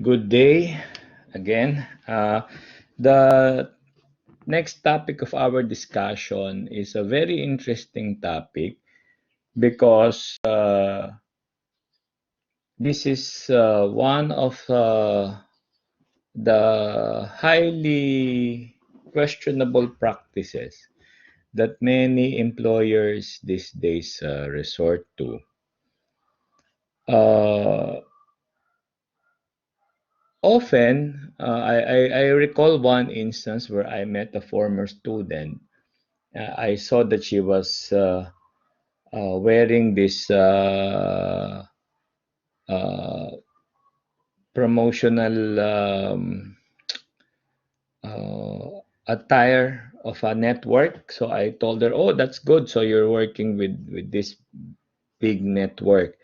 Good day again. The next topic of our discussion is a very interesting topic because this is one of the highly questionable practices that many employers these days resort to. Uh, Often, I recall one instance where I met a former student. I saw that she was wearing this uh, promotional attire of a network. So I told her, "Oh, that's good. So you're working with this big network."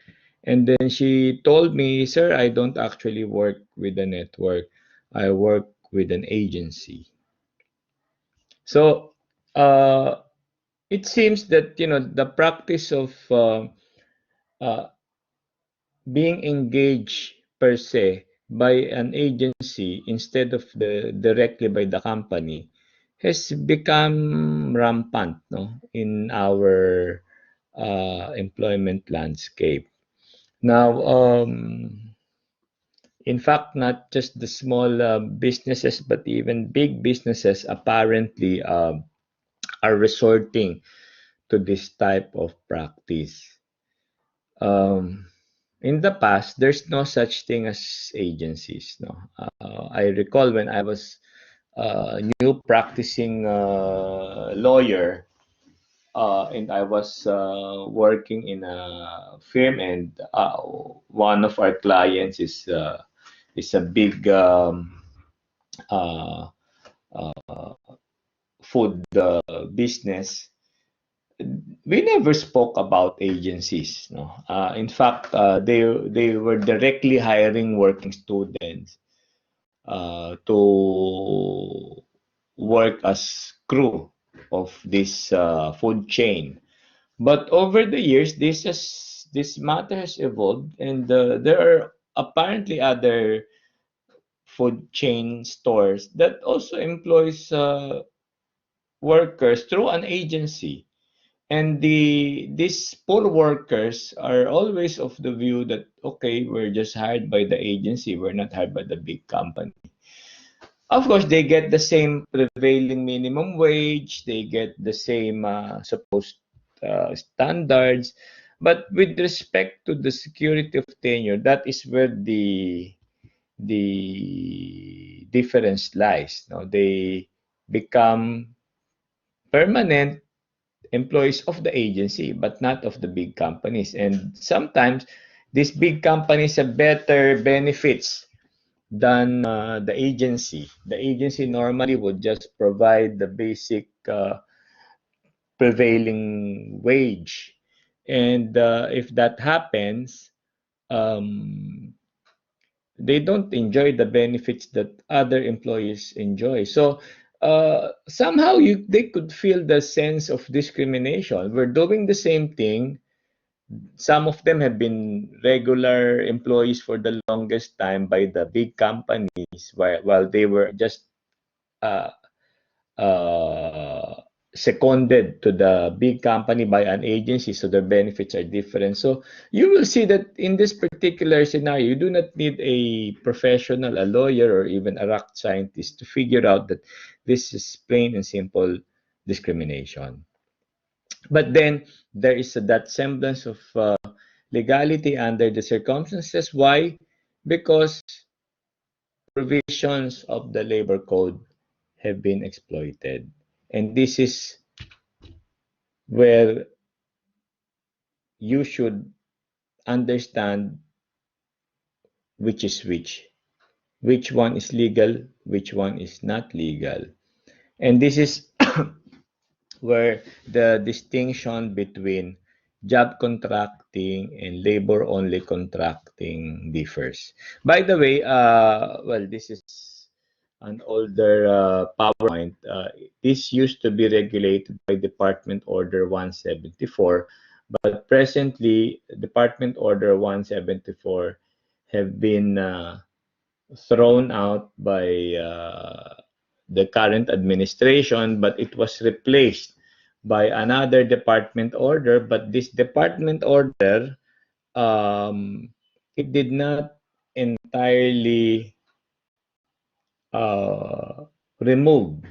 And then she told me, "Sir, I don't actually work with a network. I work with an agency." So it seems that the practice of uh, being engaged per se by an agency instead of directly by the company has become rampant, no, in our employment landscape. Now, in fact, not just the small businesses, but even big businesses apparently are resorting to this type of practice. Um, in the past, there's no such thing as agencies. No, I recall when I was new practicing lawyer, and I was working in a firm, and one of our clients is a big uh, uh, food business. We never spoke about agencies. No, in fact, they were directly hiring working students to work as crew of this food chain. But over the years, this matter has evolved, and there are apparently other food chain stores that also employs workers through an agency. And these poor workers are always of the view that okay, we're just hired by the agency, we're not hired by the big company. Of course, they get the same prevailing minimum wage, they get the same supposed standards, but with respect to the security of tenure, that is where the difference lies. No, they become permanent employees of the agency, but not of the big companies. And sometimes these big companies have better benefits than the agency. The agency normally would just provide the basic prevailing wage. And if that happens, um, they don't enjoy the benefits that other employees enjoy. So somehow they could feel the sense of discrimination. We're doing the same thing. Some of them have been regular employees for the longest time by the big companies while they were just uh, uh, seconded to the big company by an agency, so their benefits are different. So you will see that in this particular scenario, you do not need a professional, a lawyer, or even a rocket scientist to figure out that this is plain and simple discrimination. But then there is that semblance of legality under the circumstances. Why? Because provisions of the labor code have been exploited. And this is where you should understand which is which one is legal, which one is not legal. And this is where the distinction between job contracting and labor only contracting differs. By the way, well, this is an older PowerPoint. This used to be regulated by Department Order 174, but presently Department Order 174 have been thrown out by the current administration, but it was replaced by another department order. But this department order, it did not entirely remove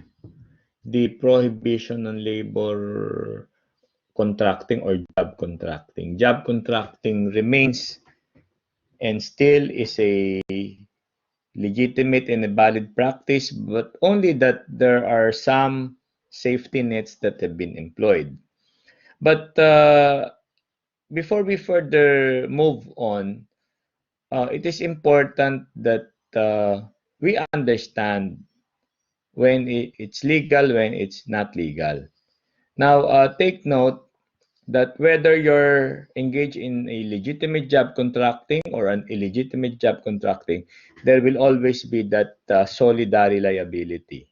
the prohibition on labor contracting or job contracting. Job contracting remains and still is a legitimate and a valid practice, but only that there are some safety nets that have been employed. But before we further move on, it is important that we understand when it's legal, when it's not legal. Now, take note that whether you're engaged in a legitimate job contracting or an illegitimate job contracting, there will always be that solidary liability,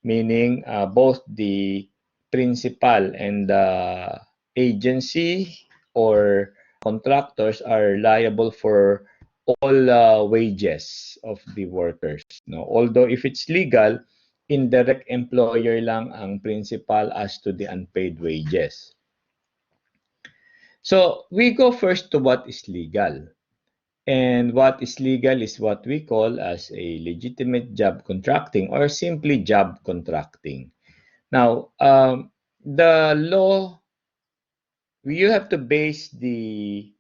meaning both the principal and the agency or contractors are liable for all wages of the workers. No? Although if it's legal, indirect employer lang ang principal as to the unpaid wages. So we go first to what is legal. And what is legal is what we call as a legitimate job contracting or simply job contracting. Now, the law, you have to base the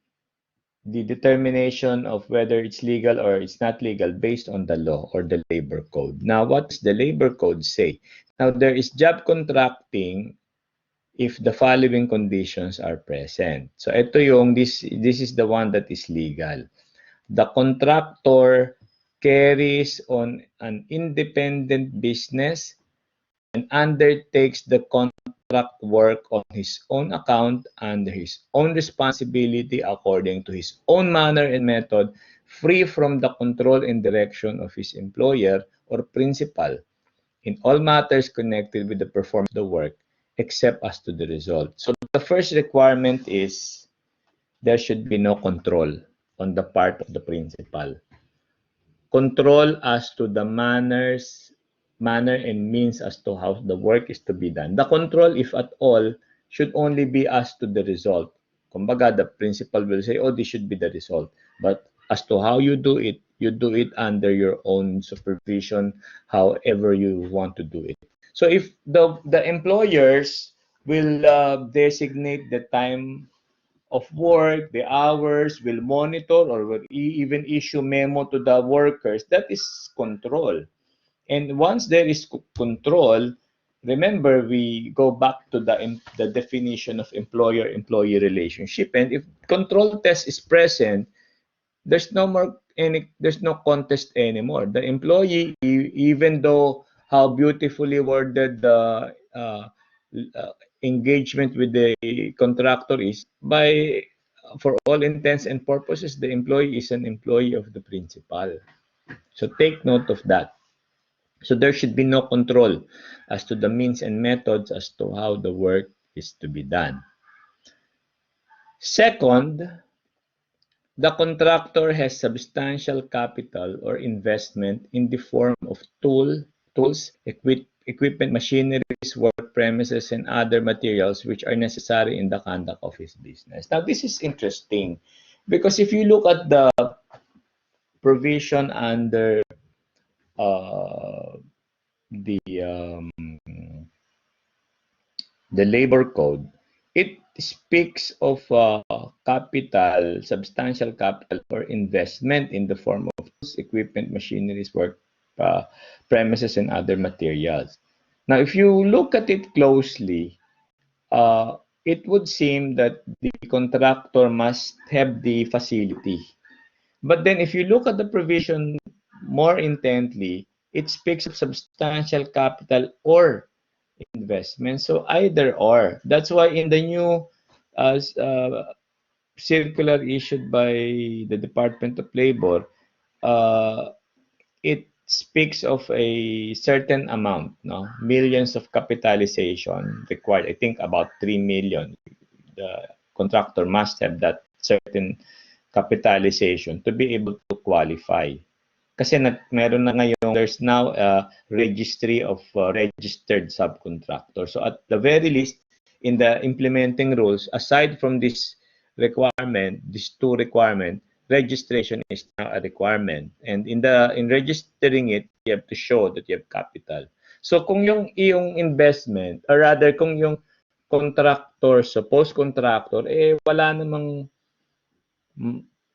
determination of whether it's legal or it's not legal based on the law or the labor code. Now, what does the labor code say? Now, there is job contracting if the following conditions are present. So ito yung this is the one that is legal. The contractor carries on an independent business and undertakes the contract work on his own account under his own responsibility according to his own manner and method, free from the control and direction of his employer or principal in all matters connected with the performance of the work, except as to the result. So the first requirement is there should be no control on the part of the principal. Control as to the manner and means as to how the work is to be done. The control, if at all, should only be as to the result. Kumbaga, the principal will say, oh, this should be the result. But as to how you do it under your own supervision, however you want to do it. So if the employers will designate the time of work, the hours, will monitor or will even issue memo to the workers, that is control. And once there is control, remember we go back to the definition of employer-employee relationship. And if control test is present, there's no contest anymore. The employee, even though how beautifully worded the engagement with the contractor is, by for all intents and purposes, the employee is an employee of the principal. So take note of that. So there should be no control as to the means and methods as to how the work is to be done. Second, the contractor has substantial capital or investment in the form of tools, equipment, machineries, work premises, and other materials which are necessary in the conduct of his business. Now, this is interesting because if you look at the provision under the the labor code, it speaks of capital, substantial capital or investment in the form of tools, equipment, machineries, work premises, and other materials. Now, if you look at it closely, it would seem that the contractor must have the facility. But then if you look at the provision more intently, it speaks of substantial capital or investment. So either or. That's why in the new circular issued by the Department of Labor, it speaks of a certain amount, no, millions of capitalization required. I think about 3 million. The contractor must have that certain capitalization to be able to qualify. Kasi meron na ngayon, there's now a registry of registered subcontractors. So at the very least, in the implementing rules, aside from this requirement, these two requirements, registration is now a requirement. And in registering it, you have to show that you have capital. So kung yung iyong investment, or rather kung yung contractor, supposed contractor, wala namang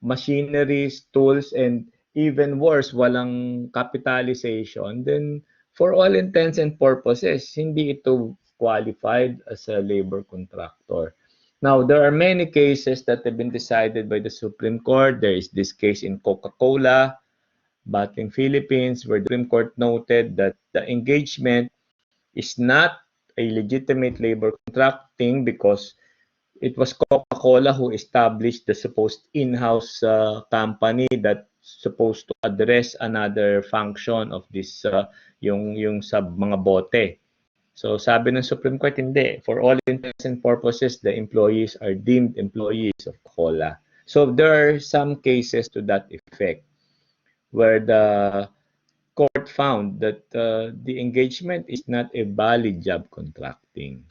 machineries, tools, and even worse, walang capitalization, then for all intents and purposes, hindi ito qualified as a labor contractor. Now, there are many cases that have been decided by the Supreme Court. There is this case in Coca-Cola, Battling Philippines, where the Supreme Court noted that the engagement is not a legitimate labor contracting because it was Coca-Cola who established the supposed in-house company that supposed to address another function of this yung sa mga bote. So sabi ng Supreme Court, hindi. For all intents and purposes, the employees are deemed employees of Coca-Cola. So there are some cases to that effect where the court found that the engagement is not a valid job contracting.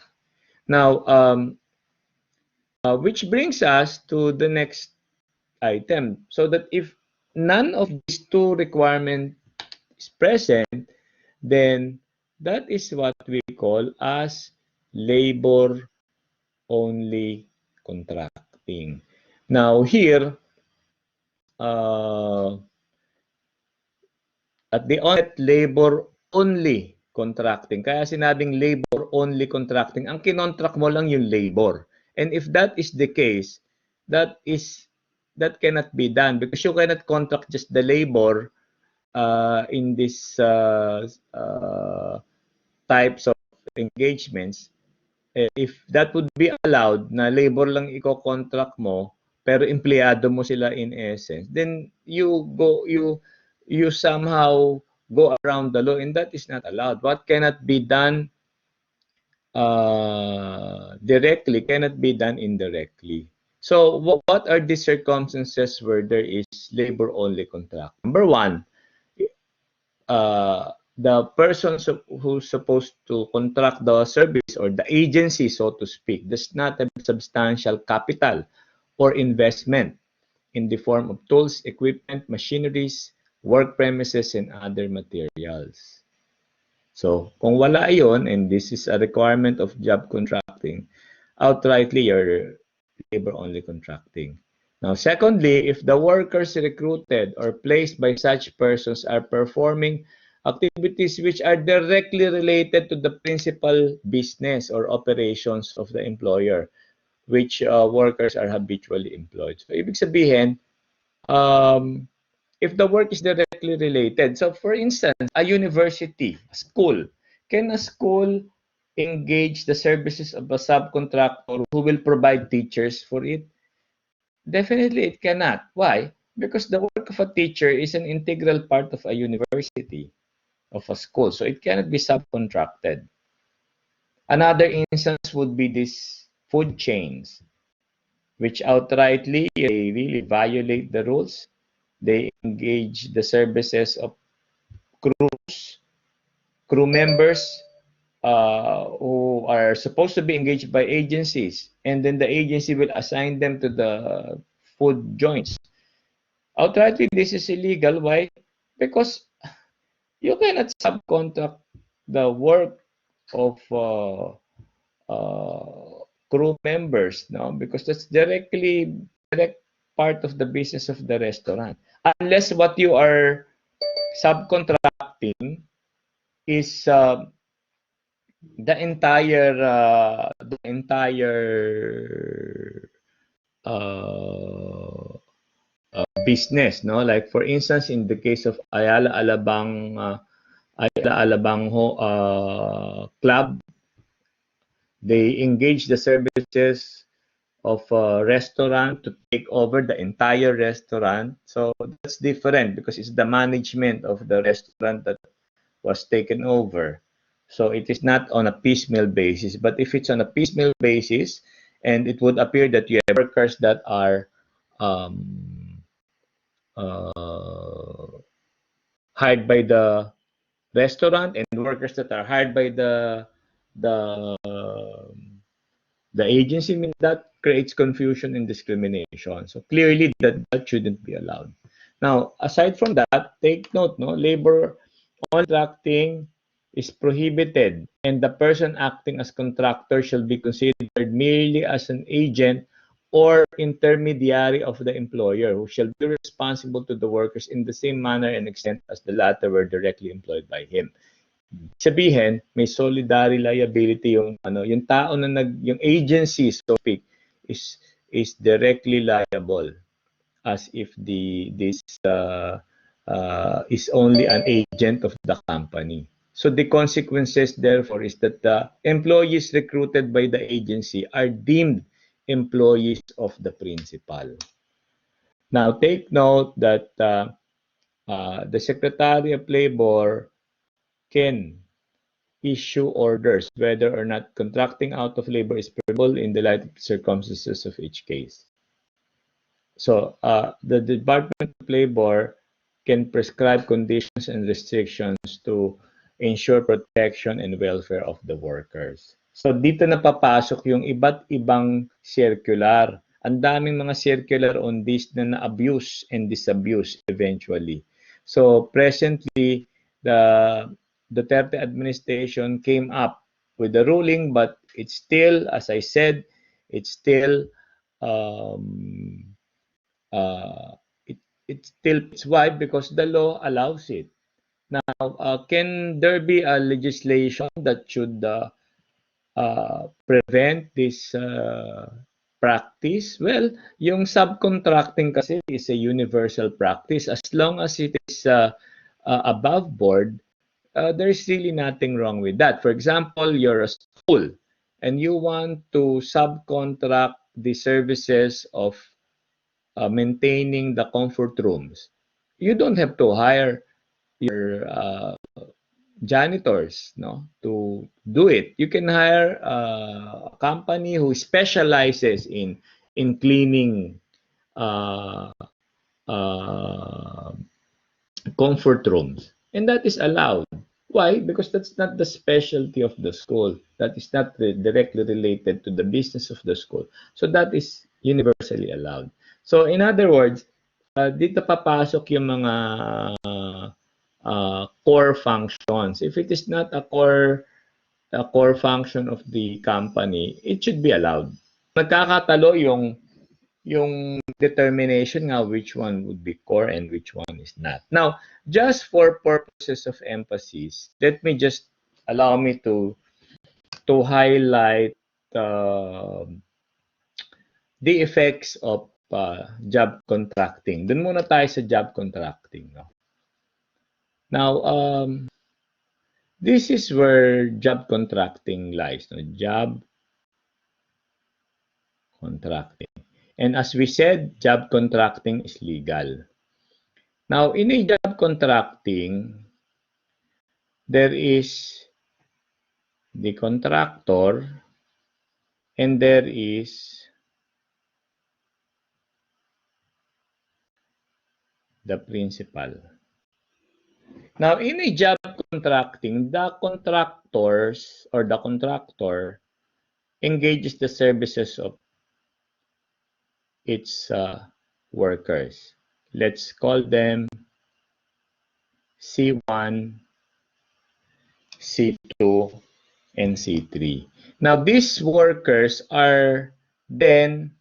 Now, which brings us to the next item. So that if none of these two requirements is present, then that is what we call as labor-only contracting. Now here, at the onset, labor-only contracting. Kaya sinabing labor-only contracting, ang kinontract mo lang yung labor. And if that is the case, that cannot be done because you cannot contract just the labor in this types of engagements. If that would be allowed na labor lang i-contract mo pero empleyado mo sila in essence, then you somehow go around the law, and that is not allowed. What cannot be done directly cannot be done indirectly. So what are the circumstances where there is labor only contract? Number one, the person who's supposed to contract the service, or the agency, so to speak, does not have substantial capital or investment in the form of tools, equipment, machineries, work premises, and other materials. So, kung wala yon, and this is a requirement of job contracting, outrightly you're labor-only contracting. Now, secondly, if the workers recruited or placed by such persons are performing activities which are directly related to the principal business or operations of the employer, which workers are habitually employed. So, ibig sabihin, if the work is directly related. So, for instance, a university, a school, can a school engage the services of a subcontractor who will provide teachers for it? Definitely, it cannot. Why? Because the work of a teacher is an integral part of a university, of a school. So, it cannot be subcontracted. Another instance would be these food chains, which outrightly they really violate the rules. They engage the services of crew members who are supposed to be engaged by agencies, and then the agency will assign them to the food joints. Outrightly, this is illegal. Why? Because you cannot subcontract the work of crew members, no, because that's direct part of the business of the restaurant. Unless what you are subcontracting is the entire uh, business, no, like for instance in the case of Ayala Alabang Club, they engage the services of a restaurant to take over the entire restaurant. So that's different because it's the management of the restaurant that was taken over. So it is not on a piecemeal basis. But if it's on a piecemeal basis, and it would appear that you have workers that are um, uh, hired by the restaurant and workers that are hired by the the agency, means that creates confusion and discrimination. So clearly that shouldn't be allowed. Now, aside from that, take note, no, labor contracting is prohibited, and the person acting as contractor shall be considered merely as an agent or intermediary of the employer, who shall be responsible to the workers in the same manner and extent as the latter were directly employed by him. Sabihin, may solidary liability yung yung tao na yung agency, so speak, is directly liable, as if this is only an agent of the company. So the consequences, therefore, is that the employees recruited by the agency are deemed employees of the principal. Now, take note that the Secretary of Labor can issue orders whether or not contracting out of labor is permissible in the light of the circumstances of each case. So the Department of Labor can prescribe conditions and restrictions to ensure protection and welfare of the workers. So dito na papasok yung iba't ibang circular. Ang daming mga circular on this na na-abuse and disabuse eventually. So presently, the Duterte administration came up with the ruling, but it's still, as I said, it's still um, uh, it's why, because the law allows it. Now, can there be a legislation that should prevent this practice? Well, yung subcontracting kasi is a universal practice. As long as it is above board, there's really nothing wrong with that. For example, you're a school and you want to subcontract the services of maintaining the comfort rooms. You don't have to hire your janitors, no, to do it. You can hire a company who specializes in cleaning uh, uh, comfort rooms, and that is allowed. Why? Because that's not the specialty of the school. That is not directly related to the business of the school. So that is universally allowed. So in other words, dito papasok yung mga core functions. If it is not a core function of the company, it should be allowed. Nagkakatalo yung determination nga which one would be core and which one is not. Now, just for purposes of emphasis, let me just allow me to highlight the effects of job contracting. Dun muna tayo sa job contracting. No? Now, this is where job contracting lies. No? Job contracting. And as we said, job contracting is legal. Now, in a job contracting, there is the contractor and there is the principal. Now, in a job contracting, the contractors or the contractor engages the services of its workers. Let's call them C1, C2, and C3. Now, these workers are then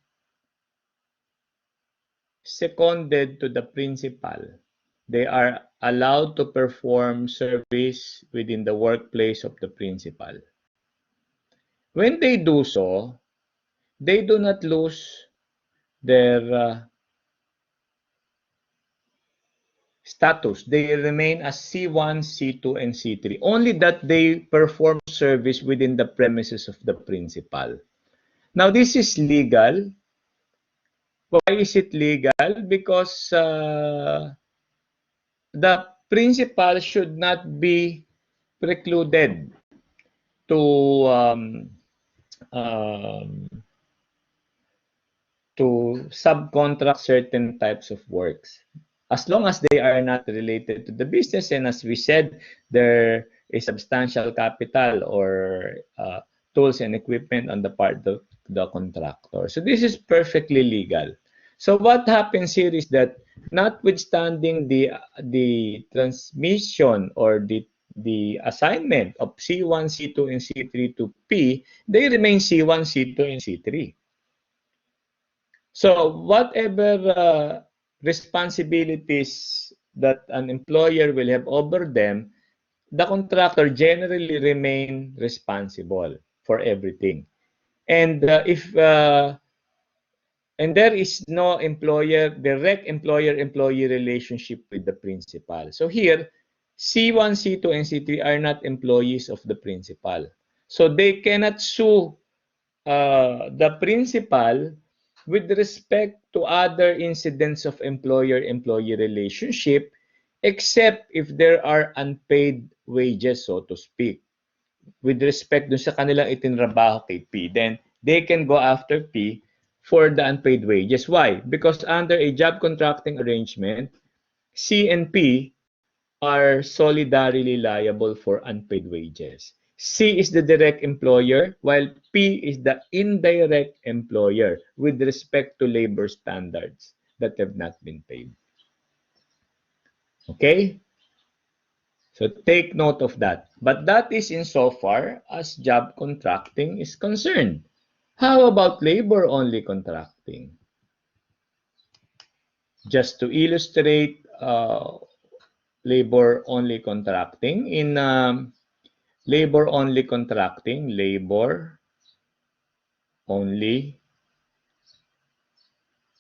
seconded to the principal. They are allowed to perform service within the workplace of the principal. When they do so, they do not lose their status. They remain as C1, C2, and C3. Only that they perform service within the premises of the principal. Now, this is legal. Why is it legal? Because the principal should not be precluded to um, to subcontract certain types of works. as long as they are not related to the business, and as we said, there is substantial capital or tools and equipment on the part of the contractor. So this is perfectly legal. So what happens here is that notwithstanding the transmission or the assignment of C1, C2, and C3 to P, they remain C1, C2, and C3. So whatever responsibilities that an employer will have over them, the contractor generally remain responsible for everything. And and there is no direct employer-employee relationship with the principal. So here, C1, C2, and C3 are not employees of the principal. So they cannot sue the principal with respect to other incidents of employer-employee relationship, except if there are unpaid wages, so to speak, with respect dun sa kanilang itinrabaho kay P, then they can go after P for the unpaid wages. Why? Because under a job contracting arrangement, C and P are solidarily liable for unpaid wages. C is the direct employer, while P is the indirect employer with respect to labor standards that have not been paid. Okay? So take note of that. But that is insofar as job contracting is concerned. How about labor-only contracting? Just to illustrate labor-only contracting, in labor-only contracting, labor-only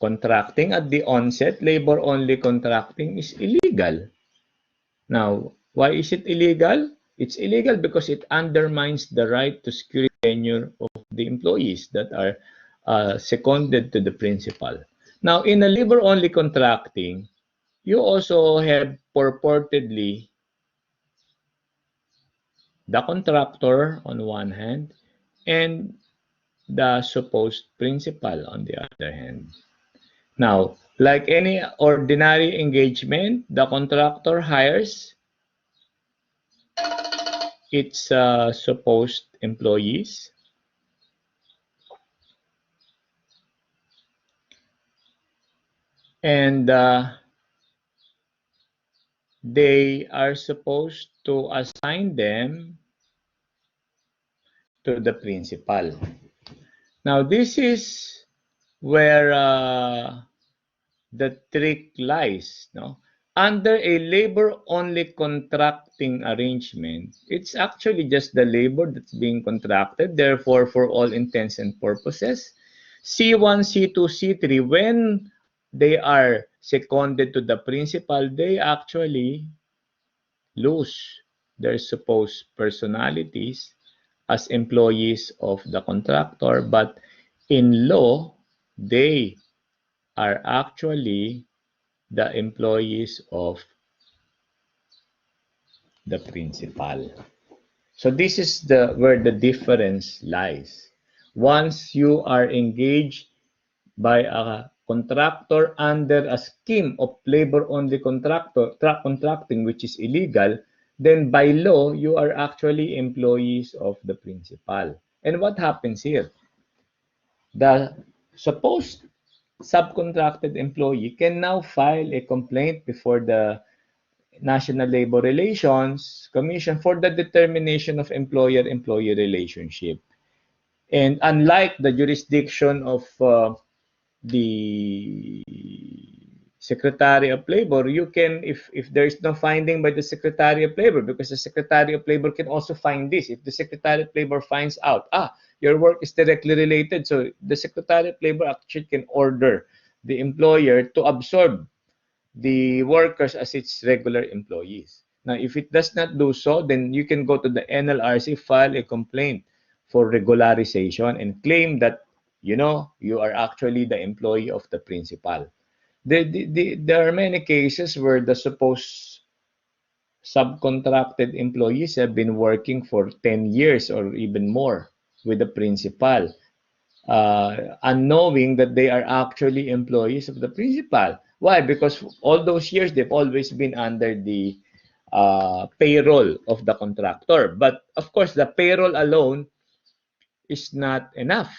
contracting at the onset, labor-only contracting is illegal. Now, why is it illegal? It's illegal because it undermines the right to security tenure of the employees that are seconded to the principal. Now, in a labor-only contracting, you also have purportedly the contractor on one hand and the supposed principal on the other hand. Now, like any ordinary engagement, the contractor hires its supposed employees, and they are supposed to assign them to the principal. Now, this is where the trick lies. No? Under a labor-only contracting arrangement, it's actually just the labor that's being contracted. Therefore, for all intents and purposes, C1, C2, C3, when they are seconded to the principal, they actually lose their supposed personalities as employees of the contractor, but in law, they are actually the employees of the principal. So this is where the difference lies. Once you are engaged by a contractor under a scheme of labor-only contracting, which is illegal, then by law, you are actually employees of the principal. And what happens here? The supposed subcontracted employee can now file a complaint before the National Labor Relations Commission for the determination of employer-employee relationship. And unlike the jurisdiction of the Secretary of Labor, you can, if there is no finding by the Secretary of Labor, because the Secretary of Labor can also find this. If the Secretary of Labor finds out, your work is directly related, so the Secretary of Labor actually can order the employer to absorb the workers as its regular employees. Now, if it does not do so, then you can go to the NLRC, file a complaint for regularization, and claim that, you are actually the employee of the principal. There are many cases where the supposed subcontracted employees have been working for 10 years or even more with the principal, unknowing that they are actually employees of the principal. Why? Because all those years they've always been under the payroll of the contractor. But of course, the payroll alone is not enough.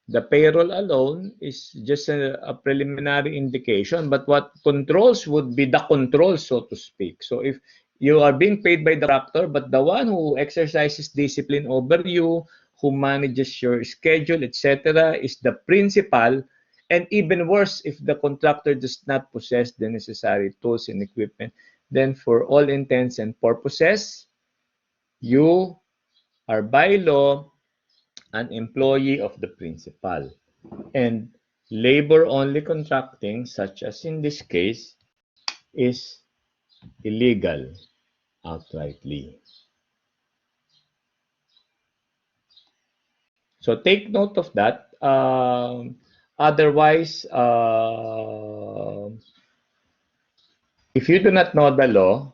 The payroll alone is just a preliminary indication, but what controls would be the control, so to speak. So if you are being paid by the contractor, but the one who exercises discipline over you, who manages your schedule, etc., is the principal, and even worse, if the contractor does not possess the necessary tools and equipment, then for all intents and purposes, you are by law an employee of the principal. And labor-only contracting, such as in this case, is illegal outrightly. So take note of that. Otherwise, if you do not know the law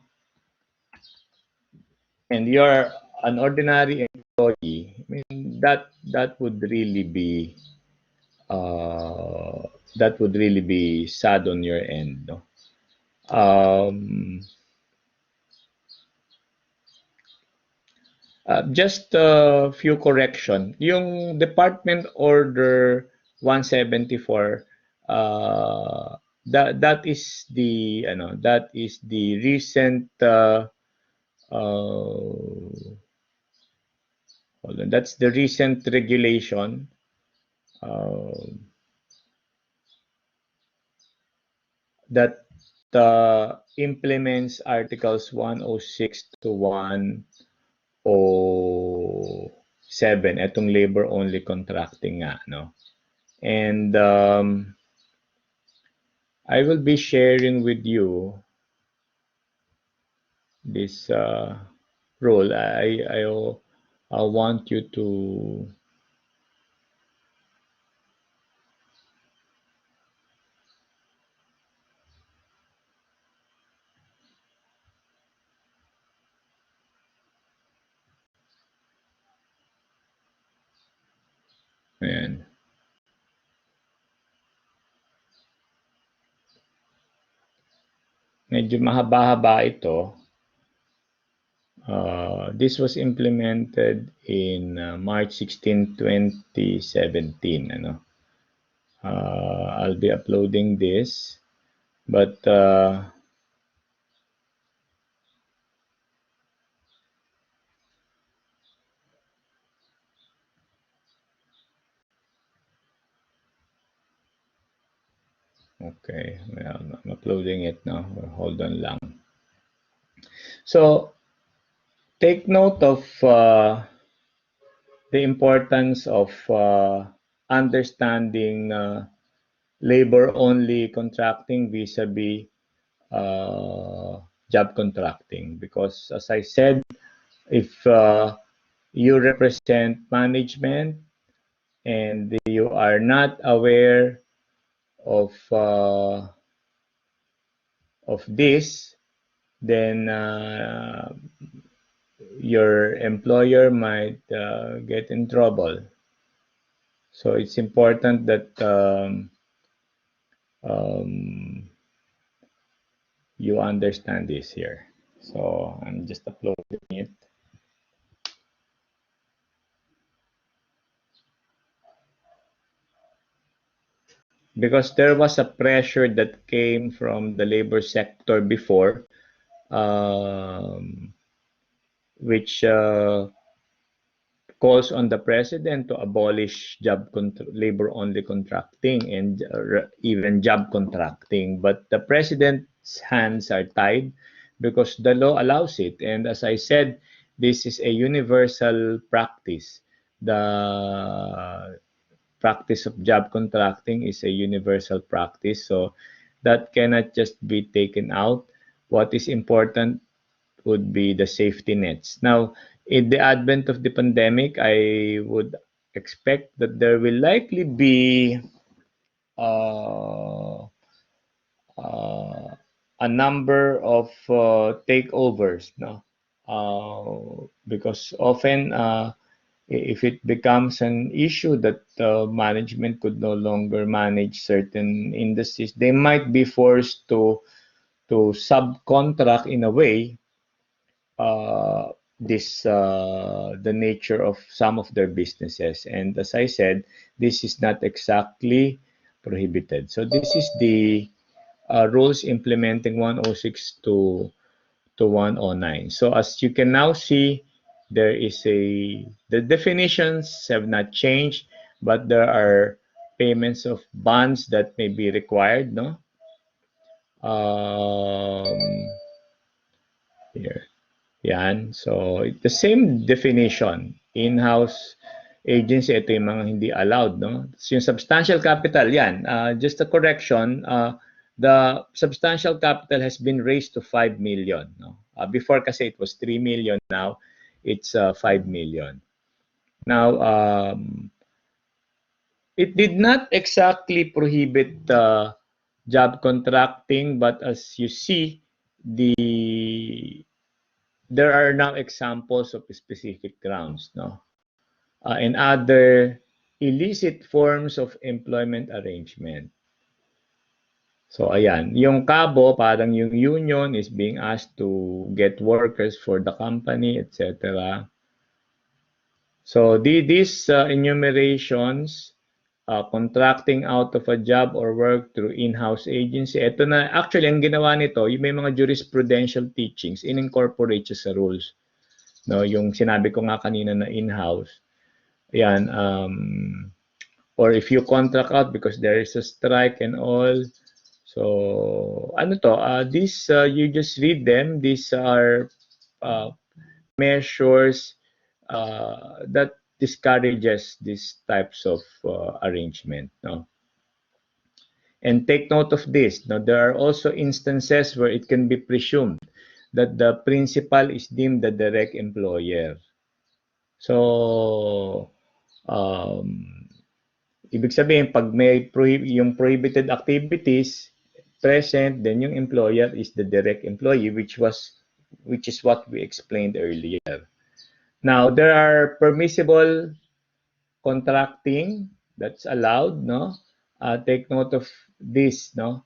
and you're an ordinary employee, I mean that would really be uh, sad on your end, no? Um, just a few correction. Yung Department Order 174, that is the recent hold on, that's the recent regulation uh, that implements Articles 106 to 107, etong labor only contracting nga, no? And I will be sharing with you this role. I want you to ayan. Medyo mahaba-haba ito. This was implemented in March 16, 2017. Ano? I'll be uploading this, but okay, well, I'm uploading it now. Hold on lang. So take note of the importance of understanding labor-only contracting vis-a-vis job contracting, because as I said, if you represent management and you are not aware of this, then your employer might get in trouble. So it's important that you understand this here. So I'm just uploading it. Because there was a pressure that came from the labor sector before, which calls on the president to abolish labor-only contracting and even job contracting. But the president's hands are tied because the law allows it. And as I said, this is a universal practice. The practice of job contracting is a universal practice. So that cannot just be taken out. What is important would be the safety nets. Now, in the advent of the pandemic, I would expect that there will likely be uh, a number of takeovers, no? Because often if it becomes an issue that management could no longer manage certain industries, they might be forced to subcontract in a way this the nature of some of their businesses. And as I said, this is not exactly prohibited. So this is the rules implementing 106 to 109. So as you can now see, there is the definitions have not changed, but there are payments of bonds that may be required, no? Here. Yan. So, the same definition. In-house agency, ito yung mga hindi allowed, no? So, yung substantial capital, yan. Just a correction, the substantial capital has been raised to 5 million, no? Before kasi it was 3 million, now it's 5 million. Now, it did not exactly prohibit job contracting, but as you see, there are now examples of specific grounds, no? And other illicit forms of employment arrangement. So, ayan. Yung kabo, parang yung union is being asked to get workers for the company, etc. So, these enumerations, contracting out of a job or work through in-house agency, ito na, actually, ang ginawa nito, yung may mga jurisprudential teachings, in-incorporate sa rules. No, yung sinabi ko nga kanina na in-house. Yan, or if you contract out because there is a strike and all. So, ano to, these, you just read them. These are measures that discourages these types of arrangement. No? And take note of this. No? There are also instances where it can be presumed that the principal is deemed the direct employer. So, ibig sabihin, pag may yung prohibited activities present, then yung employer is the direct employee, which is what we explained earlier. Now, there are permissible contracting that's allowed, no? Take note of this, no?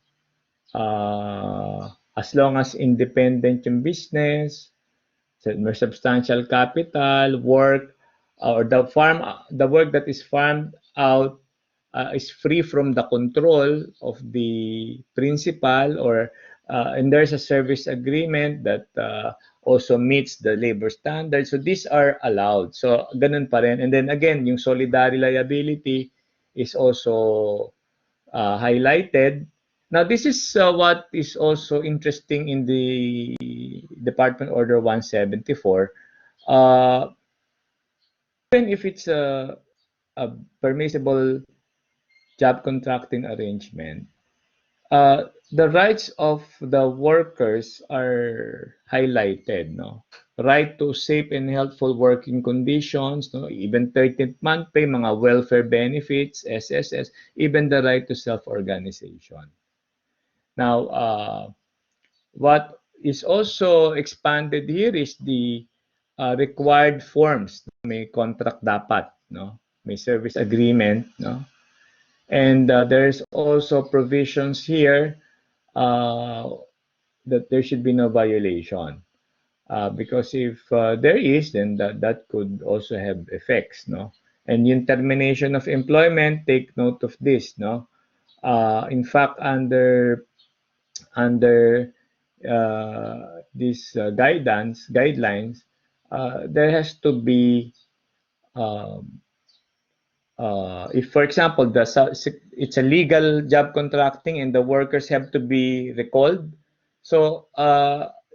As long as independent yung business, may substantial capital, work, or the work that is farmed out is free from the control of the principal, or and there's a service agreement that also meets the labor standards. So these are allowed. So ganun pa rin. And then again, yung solidary liability is also highlighted. Now, this is what is also interesting in the Department Order 174. Even if it's a permissible job contracting arrangement, the rights of the workers are highlighted, no? Right to safe and healthful working conditions, no? Even 13th month pay, mga welfare benefits, SSS, even the right to self-organization. Now, what is also expanded here is the required forms. May contract dapat, no? May service agreement, no? And there's also provisions here that there should be no violation. Because if there is, then that could also have effects, no? And yung termination of employment, take note of this, no? In fact, under these guidelines, there has to be, if for example, it's a legal job contracting and the workers have to be recalled, so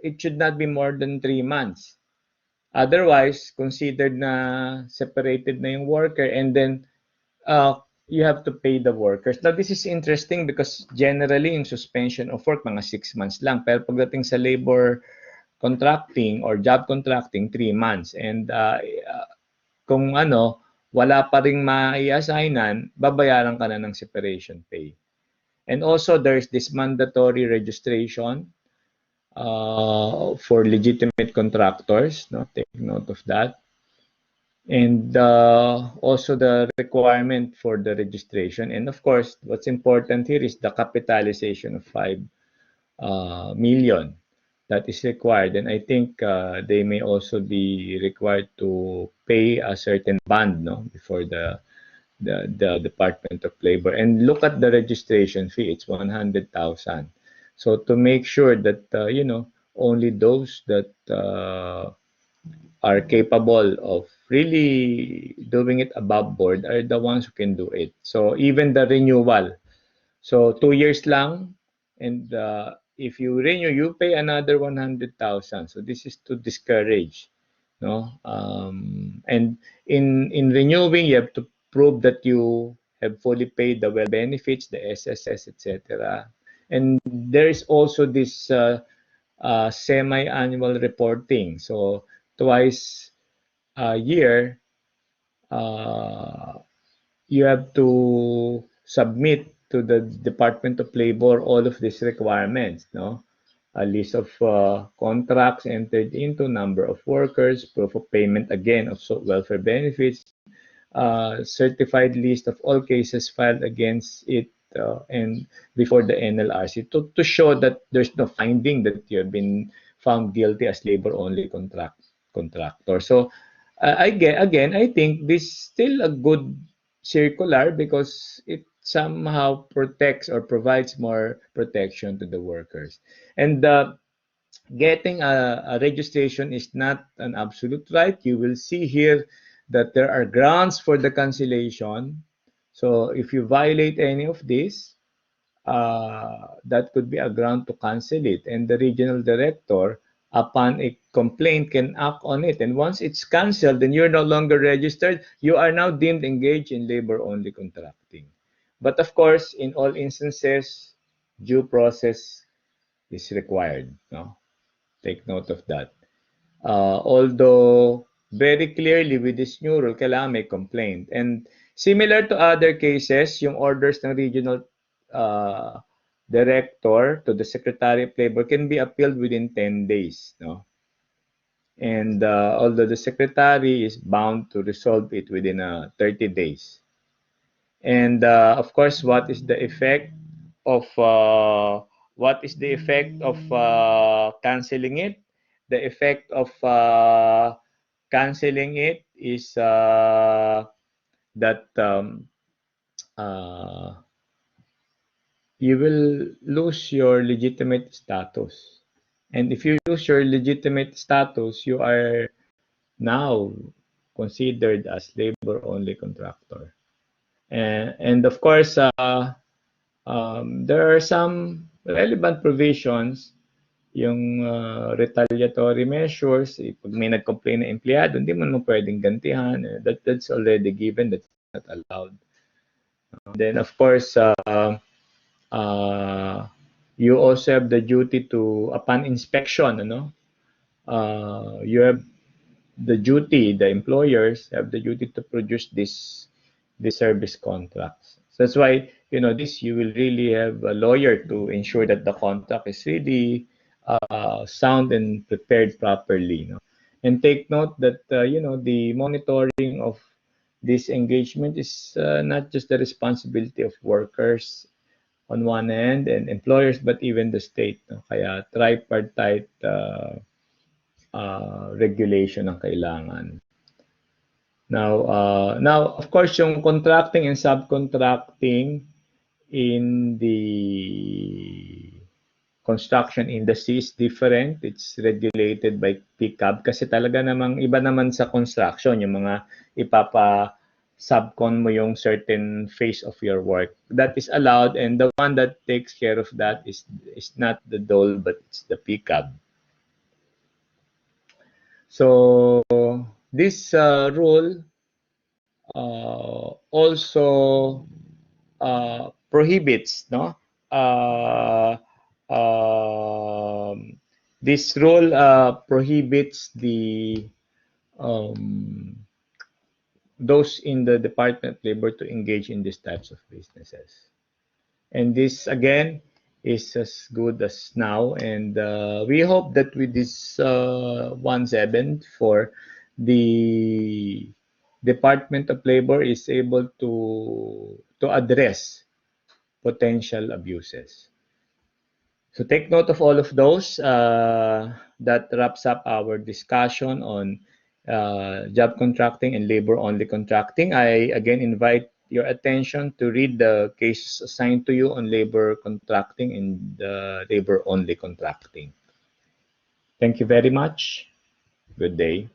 it should not be more than 3 months. Otherwise, considered na separated na yung worker, and then you have to pay the workers. Now, this is interesting because generally, in suspension of work, mga 6 months lang. Pero pagdating sa labor contracting or job contracting, 3 months. And kung wala pa ring mai-assignan, babayaran ka na ng separation pay. And also, there's this mandatory registration for legitimate contractors. No? Take note of that. and also the requirement for the registration. And of course, what's important here is the capitalization of 5 million that is required. And I think they may also be required to pay a certain bond, no, before the Department of Labor. And look at the registration fee; it's 100,000. So to make sure that only those that are capable of really doing it above board are the ones who can do it. So even the renewal, so 2 years lang, and if you renew, you pay another 100,000. So this is to discourage, no. And in renewing, you have to prove that you have fully paid the well benefits, the SSS, etc. And there is also this semi-annual reporting. So twice a year, uh, you have to submit to the Department of Labor all of these requirements, no? A list of contracts entered into, number of workers, proof of payment again of welfare benefits, certified list of all cases filed against it and before the NLRC to show that there's no finding that you have been found guilty as labor only contractor. So again, I think this is still a good circular because it somehow protects or provides more protection to the workers. And getting a registration is not an absolute right. You will see here that there are grounds for the cancellation. So if you violate any of this, that could be a ground to cancel it. And the regional director, upon a complaint, can act on it. And once it's canceled, then you're no longer registered. You are now deemed engaged in labor-only contracting. But of course, in all instances, due process is required. No? Take note of that. Although very clearly with this new rule, kailangan may complaint. And similar to other cases, yung orders ng regional uh, director to the Secretary of Labor can be appealed within 10 days. No? And although the Secretary is bound to resolve it within 30 days. And of course, what is the effect of canceling it? The effect of canceling it is that uh, you will lose your legitimate status. And if you lose your legitimate status, you are now considered as labor-only contractor. And of course, there are some relevant provisions, yung retaliatory measures, pag may nag-complain na empleyado, hindi mo naman pwedeng gantihan. That's already given, that's not allowed. Then of course, you also have the duty to, upon inspection, you have the employers have the duty to produce this service contracts. So that's why, this you will really have a lawyer to ensure that the contract is really sound and prepared properly. And take note that, the monitoring of this engagement is not just the responsibility of workers on one end and employers, but even the state. No? Kaya tripartite regulation ang kailangan. Now, of course, yung contracting and subcontracting in the construction industry is different. It's regulated by PCAB kasi talaga namang iba naman sa construction, yung mga subcon mo yung certain phase of your work. That is allowed, and the one that takes care of that is not the DOL, but it's the PCAB. So this rule also prohibits, no? This rule prohibits those in the Department of Labor to engage in these types of businesses. And this again is as good as now, and we hope that with this 174, the Department of Labor is able to address potential abuses. So take note of all of those. That wraps up our discussion on job contracting and labor-only contracting. I again invite your attention to read the cases assigned to you on labor contracting and labor-only contracting. Thank you very much. Good day.